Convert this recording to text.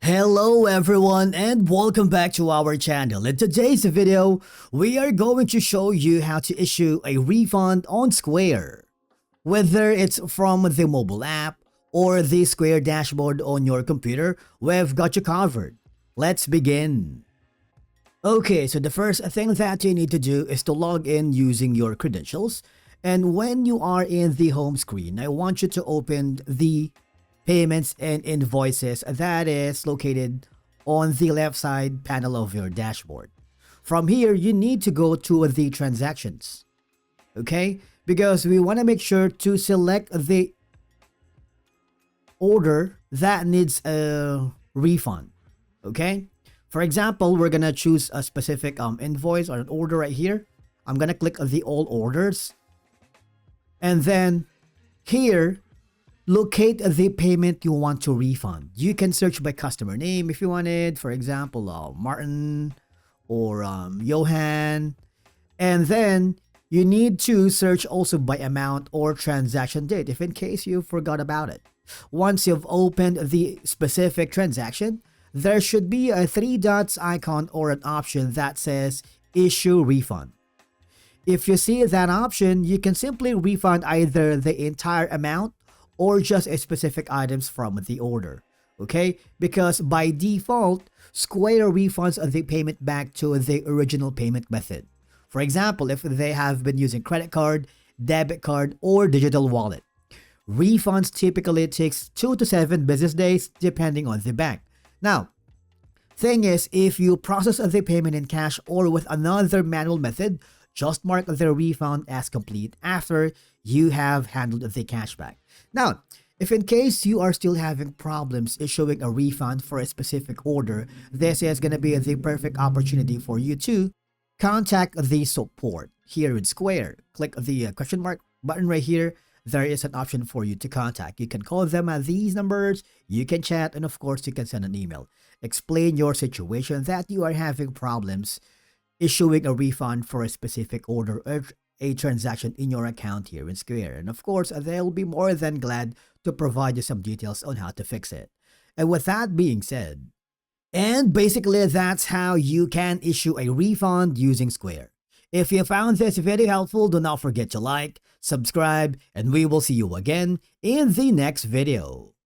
Hello everyone and welcome back to our channel. In today's video, we are going to show you how to issue a refund on Square. Whether it's from the mobile app or the Square dashboard on your computer, we've got you covered. Let's begin. Okay, so the first thing that you need to do is to log in using your credentials. And when you are in the home screen, I want you to open the payments and invoices that is located on the left side panel of your dashboard. From here, you need to go to the transactions, okay? Because we want to make sure to select the order that needs a refund, okay? For example, we're gonna choose a specific invoice or an order right here. I'm gonna click the all orders, and then here, locate the payment you want to refund. You can search by customer name if you wanted, for example, Martin or Johan. And then you need to search also by amount or transaction date if in case you forgot about it. Once you've opened the specific transaction, there should be a 3 dots icon or an option that says issue refund. If you see that option, you can simply refund either the entire amount or just a specific items from the order, okay? Because by default, Square refunds the payment back to the original payment method. For example, if they have been using credit card, debit card, or digital wallet. Refunds typically takes 2 to 7 business days depending on the bank. Now, thing is, if you process the payment in cash or with another manual method, just mark the refund as complete after you have handled the cashback. Now, if in case you are still having problems issuing a refund for a specific order, this is going to be the perfect opportunity for you to contact the support here in Square. Click the question mark button right here. There is an option for you to contact. You can call them at these numbers, you can chat, and of course you can send an email. Explain your situation that you are having problems issuing a refund for a specific order or a transaction in your account here in Square. And of course, they'll be more than glad to provide you some details on how to fix it. And with that being said, and basically that's how you can issue a refund using Square. If you found this video helpful, do not forget to like, subscribe, and we will see you again in the next video.